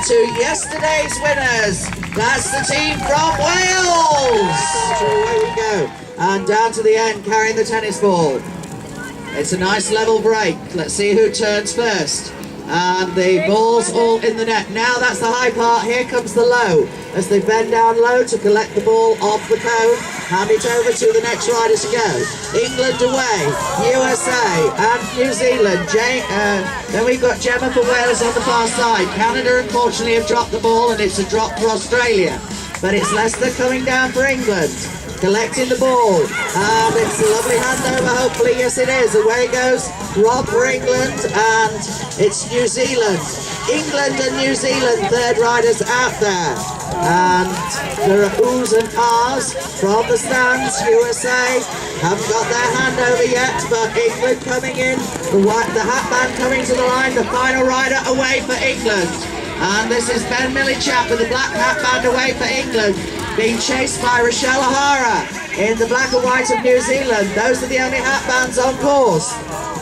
to yesterday's winners. That's the team from Wales. Away we go. And down to the end, carrying the tennis ball. It's a nice level break. Let's see who turns first. And the ball's all in the net. Now that's the high part. Here comes the low. As they bend down low to collect the ball off the cone, hand it over to the next rider to go. England away, USA and New Zealand. Then we've got Gemma for Wales on the far side. Canada unfortunately have dropped the ball and it's a drop for Australia. But it's Leicester coming down for England. Collecting the ball, and it's a lovely handover, hopefully, yes it is. Away goes Rob for England, and it's New Zealand. England and New Zealand, third riders out there. And there are oohs and ahs from the stands. USA haven't got their handover yet, but England coming in. The hat band coming to the line, the final rider away for England. And this is Ben Millichap with the black hat band away for England, being chased by Rochelle O'Hara in the black and white of New Zealand. Those are the only hat bands on course.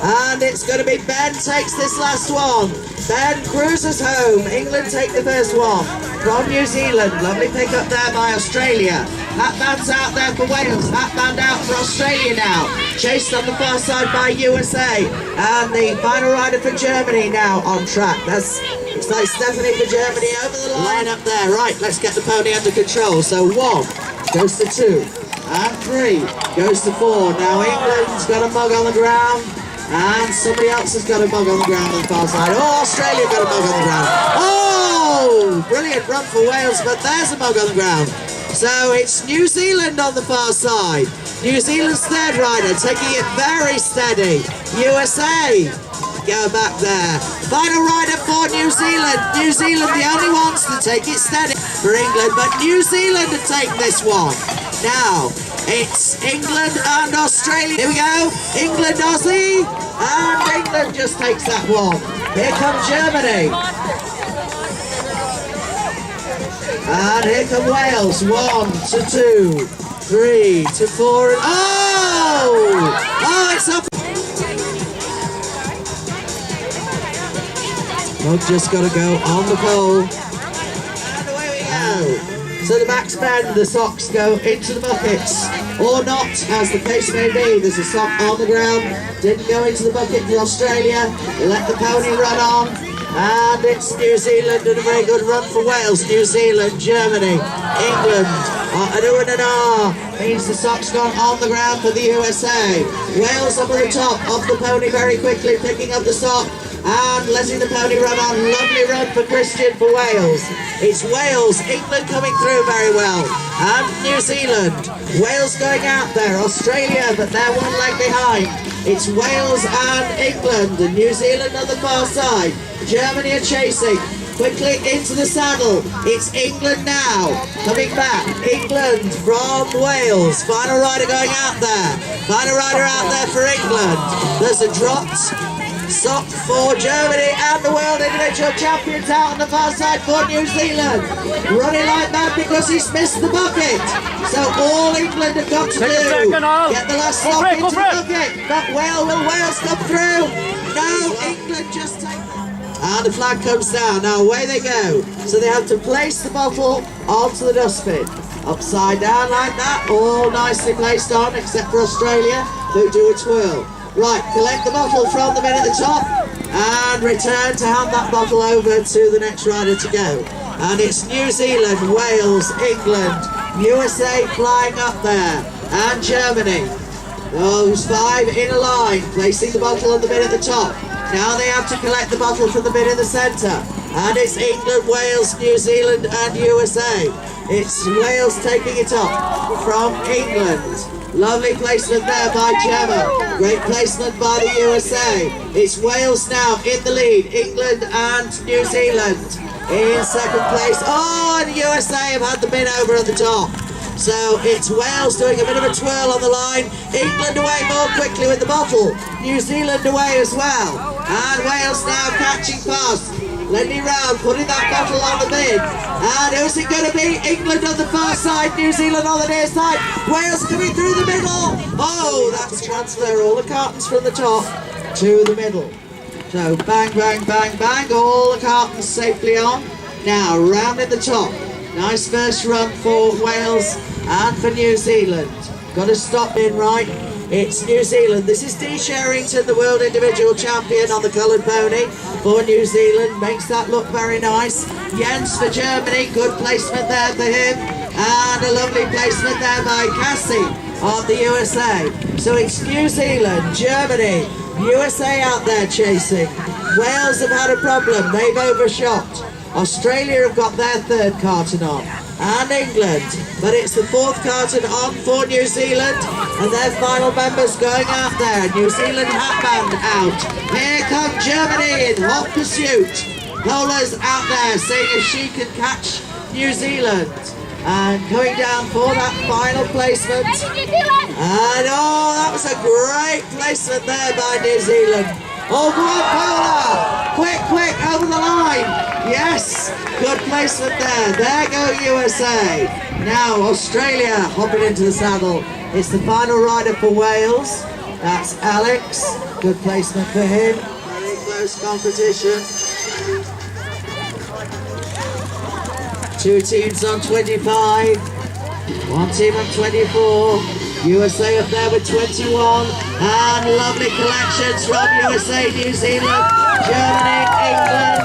And it's going to be Ben takes this last one. Ben cruises home. England take the first one from New Zealand. Lovely pick up there by Australia. Hat band's out there for Wales. Hat band out for Australia now. Chased on the far side by USA. And the final rider for Germany now on track. Looks like Stephanie for Germany over the line up there. Right, let's get the pony under control. So 1 goes to 2 and 3 goes to 4. Now England's got a mug on the ground and somebody else has got a mug on the ground on the far side. Oh, Australia got a mug on the ground. Oh, brilliant run for Wales, but there's a mug on the ground. So it's New Zealand on the far side. New Zealand's third rider taking it very steady. USA go back there. Final rider for New Zealand. New Zealand the only ones to take it steady for England, but New Zealand to take this one. Now it's England and Australia. Here we go. England, Aussie, and England just takes that one. Here comes Germany. And here come Wales. 1 to 2, 3 to 4. And oh, it's up. Mug just got to go on the pole. And away we go. So the backs bend, the socks go into the buckets. Or not, as the case may be. There's a sock on the ground. Didn't go into the bucket for Australia. Let the pony run on. And it's New Zealand and a very good run for Wales. New Zealand, Germany, England. An ooh and an ah means the sock's gone on the ground for the USA. Wales up at the top, off the pony very quickly, picking up the sock and letting the pony run on. Lovely run for Christian for Wales. It's Wales, England coming through very well, and New Zealand. Wales going out there, Australia, but they're one leg behind. It's Wales and England, and New Zealand on the far side. Germany are chasing. Quickly into the saddle. It's England now. Coming back. England from Wales. Final rider going out there. Final rider out there for England. There's a dropped sock for Germany, and the world individual champions out on the far side for New Zealand. Running like mad because he's missed the bucket. So all England have got to do, get the last sock into the bucket. But will Wales come through? No, England just take them. And the flag comes down. Now away they go. So they have to place the bottle onto the dustbin. Upside down like that. All nicely placed on, except for Australia, who do a twirl. Right, collect the bottle from the bin at the top and return to hand that bottle over to the next rider to go. And it's New Zealand, Wales, England, USA flying up there, and Germany. Those 5 in a line, placing the bottle on the bin at the top. Now they have to collect the bottle from the bin in the centre. And it's England, Wales, New Zealand and USA. It's Wales taking it up from England. Lovely placement there by Gemma. Great placement by the USA. It's Wales now in the lead. England and New Zealand in second place. Oh, and USA have had the bin over at the top. So it's Wales doing a bit of a twirl on the line. England away more quickly with the bottle. New Zealand away as well. And Wales now catching fast. Lending round, putting that bottle on the bin. And who's it going to be? England on the far side, New Zealand on the near side. Wales coming through the middle. Oh, that's transfer. All the cartons from the top to the middle. So bang, bang, bang, bang. All the cartons safely on. Now, rounding the top. Nice first run for Wales and for New Zealand. Got to stop in right. It's New Zealand. This is Dee Sherrington, the world individual champion on the coloured pony for New Zealand. Makes that look very nice. Jens for Germany. Good placement there for him. And a lovely placement there by Cassie of the USA. So it's New Zealand, Germany, USA out there chasing. Wales have had a problem. They've overshot. Australia have got their third carton on, and England, but it's the fourth carton on for New Zealand, and their final members going out there. New Zealand hatband out. Here come Germany in hot pursuit. Lola's out there seeing if she can catch New Zealand, and going down for that final placement. And oh, that was a great placement there by New Zealand. Oh, go on, Paula! Quick, over the line! Yes, good placement there. There go USA. Now Australia hopping into the saddle. It's the final rider for Wales. That's Alex. Good placement for him. Very close competition. Two teams on 25. One team on 24. USA up there with 21, and lovely collections from USA, New Zealand, Germany, England,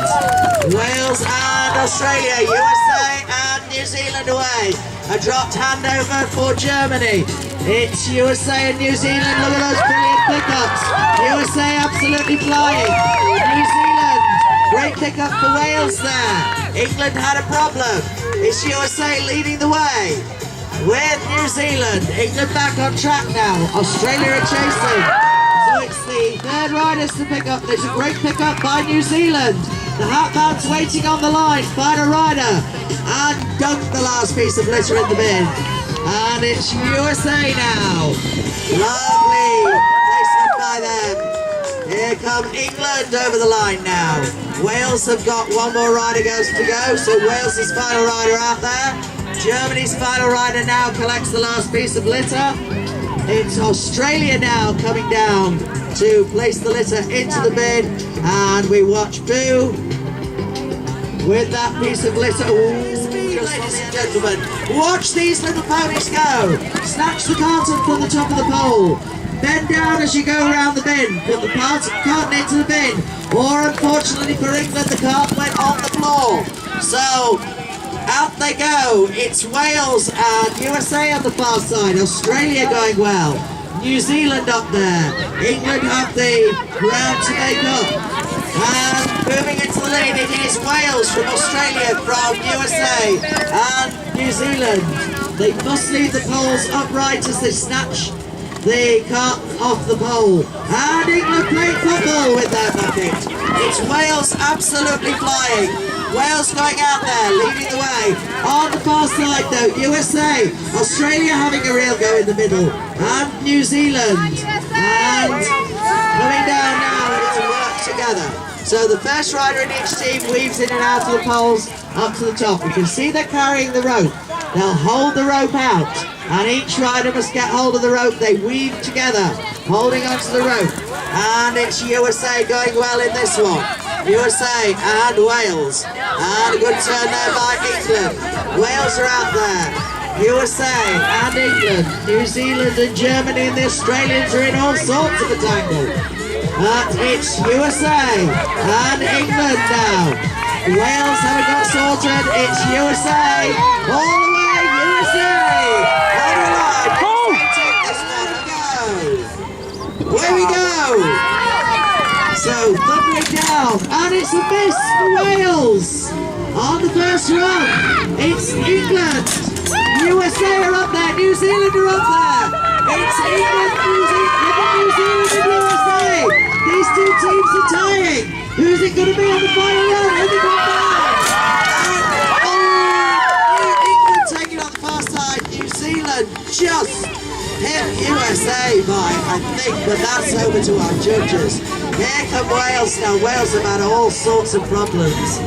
Wales and Australia. USA and New Zealand away. A dropped handover for Germany. It's USA and New Zealand. Look at those brilliant pickups. USA absolutely flying. New Zealand, great pickup for Wales there. England had a problem. It's USA leading the way with New Zealand. England back on track now. Australia are chasing. So it's the third riders to pick up. There's a great pickup by New Zealand. The hatband's waiting on the line. Final rider. And dunked the last piece of litter in the bin. And it's USA now. Lovely placement by them. Here come England over the line now. Wales have got one more rider goes to go. So Wales is final rider out there. Germany's final rider now collects the last piece of litter. It's Australia now coming down to place the litter into the bin, and we watch Boo with that piece of litter. Ooh, ladies and gentlemen, watch these little ponies go. Snatch the carton from the top of the pole. Bend down as you go around the bin. Put the carton into the bin. Or unfortunately for England, the cart went on the floor. So out they go. It's Wales and USA on the far side. Australia going well. New Zealand up there. England have the ground to make up. And moving into the lead, it is Wales from Australia, from USA and New Zealand. They must leave the poles upright as they snatch the cart off the pole. And England playing football with their bucket. It's Wales absolutely flying. Wales going out there, leading the way. On the far side though, USA, Australia having a real go in the middle, and New Zealand. And coming down now, and it's work together. So the first rider in each team weaves in and out of the poles up to the top. You can see they're carrying the rope. They'll hold the rope out, and each rider must get hold of the rope. They weave together, holding onto the rope. And it's USA going well in this one. USA and Wales. And a good turn there by England. Wales are out there. USA and England. New Zealand and Germany and the Australians are in all sorts of a tangle. But it's USA and England now. Wales haven't got sorted. It's USA. All the way, USA. On the line. Take this one. Go. Here we go. So, thundering down, and it's a miss for Wales. On the first run, it's England. USA are up there, New Zealand are up there. It's England, New Zealand and USA. These two teams are tying. Who's it going to be on the final run? Who's it going to be? England taking on the far side. New Zealand just hit USA by, I think, but that's over to our judges. Here come Wales now. Wales have had all sorts of problems.